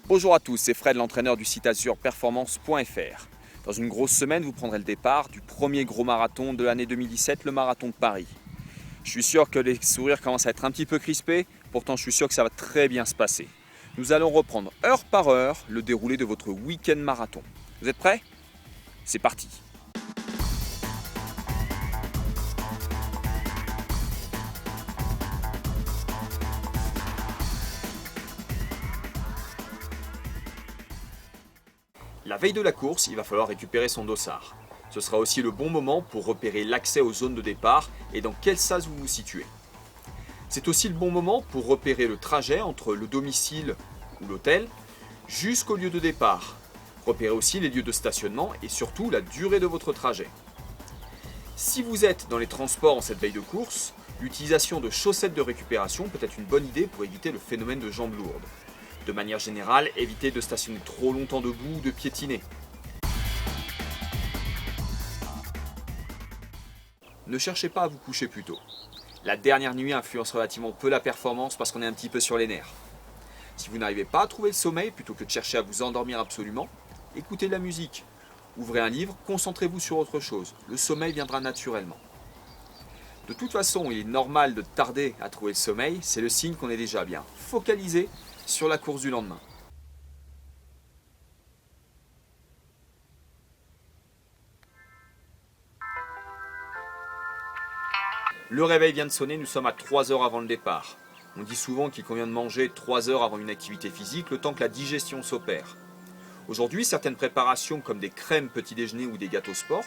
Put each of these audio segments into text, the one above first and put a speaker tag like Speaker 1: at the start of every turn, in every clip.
Speaker 1: Bonjour à tous, c'est Fred, l'entraîneur du site azurperformance.fr. Dans une grosse semaine, vous prendrez le départ du premier gros marathon de l'année 2017, le marathon de Paris. Je suis sûr que les sourires commencent à être un petit peu crispés, pourtant je suis sûr que ça va très bien se passer. Nous allons reprendre heure par heure le déroulé de votre week-end marathon. Vous êtes prêts? C'est parti! La veille de la course, il va falloir récupérer son dossard. Ce sera aussi le bon moment pour repérer l'accès aux zones de départ et dans quel sas vous vous situez. C'est aussi le bon moment pour repérer le trajet entre le domicile ou l'hôtel jusqu'au lieu de départ. Repérez aussi les lieux de stationnement et surtout la durée de votre trajet. Si vous êtes dans les transports en cette veille de course, l'utilisation de chaussettes de récupération peut être une bonne idée pour éviter le phénomène de jambes lourdes. De manière générale, évitez de stationner trop longtemps debout ou de piétiner. Ne cherchez pas à vous coucher plus tôt. La dernière nuit influence relativement peu la performance parce qu'on est un petit peu sur les nerfs. Si vous n'arrivez pas à trouver le sommeil, plutôt que de chercher à vous endormir absolument, écoutez de la musique, ouvrez un livre, concentrez-vous sur autre chose. Le sommeil viendra naturellement. De toute façon, il est normal de tarder à trouver le sommeil, c'est le signe qu'on est déjà bien focalisé sur la course du lendemain. Le réveil vient de sonner, nous sommes à 3 heures avant le départ. On dit souvent qu'il convient de manger 3 heures avant une activité physique, le temps que la digestion s'opère. Aujourd'hui, certaines préparations comme des crèmes petit déjeuner ou des gâteaux sport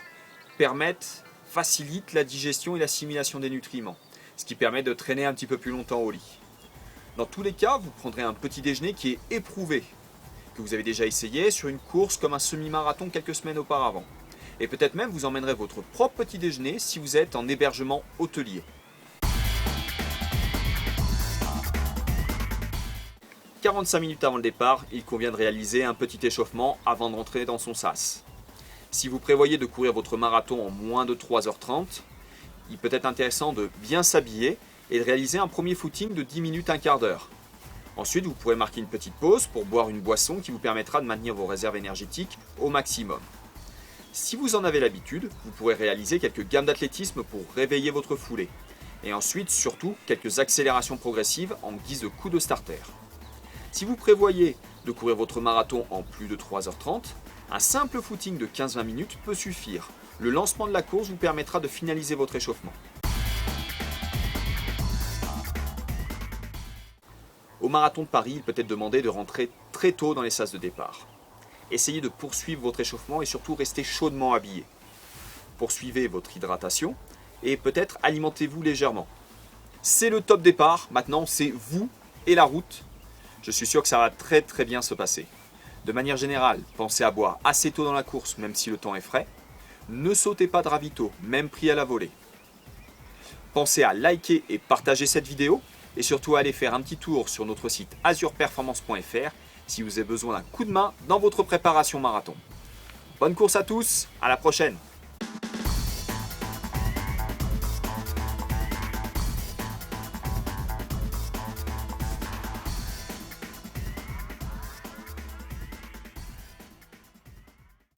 Speaker 1: facilitent la digestion et l'assimilation des nutriments, ce qui permet de traîner un petit peu plus longtemps au lit. Dans tous les cas, vous prendrez un petit déjeuner qui est éprouvé, que vous avez déjà essayé sur une course comme un semi-marathon quelques semaines auparavant. Et peut-être même vous emmènerez votre propre petit déjeuner si vous êtes en hébergement hôtelier. 45 minutes avant le départ, il convient de réaliser un petit échauffement avant de rentrer dans son sas. Si vous prévoyez de courir votre marathon en moins de 3h30, il peut être intéressant de bien s'habiller et de réaliser un premier footing de 10 minutes, un quart d'heure. Ensuite, vous pourrez marquer une petite pause pour boire une boisson qui vous permettra de maintenir vos réserves énergétiques au maximum. Si vous en avez l'habitude, vous pourrez réaliser quelques gammes d'athlétisme pour réveiller votre foulée. Et ensuite, surtout, quelques accélérations progressives en guise de coup de starter. Si vous prévoyez de courir votre marathon en plus de 3h30, un simple footing de 15-20 minutes peut suffire. Le lancement de la course vous permettra de finaliser votre échauffement. Au marathon de Paris, il peut être demandé de rentrer très tôt dans les sas de départ. Essayez de poursuivre votre échauffement et surtout restez chaudement habillé. Poursuivez votre hydratation et peut-être alimentez-vous légèrement. C'est le top départ, maintenant c'est vous et la route. Je suis sûr que ça va très bien se passer. De manière générale, pensez à boire assez tôt dans la course, même si le temps est frais. Ne sautez pas de ravito, même pris à la volée. Pensez à liker et partager cette vidéo. Et surtout, allez faire un petit tour sur notre site azurperformance.fr si vous avez besoin d'un coup de main dans votre préparation marathon. Bonne course à tous, à la prochaine!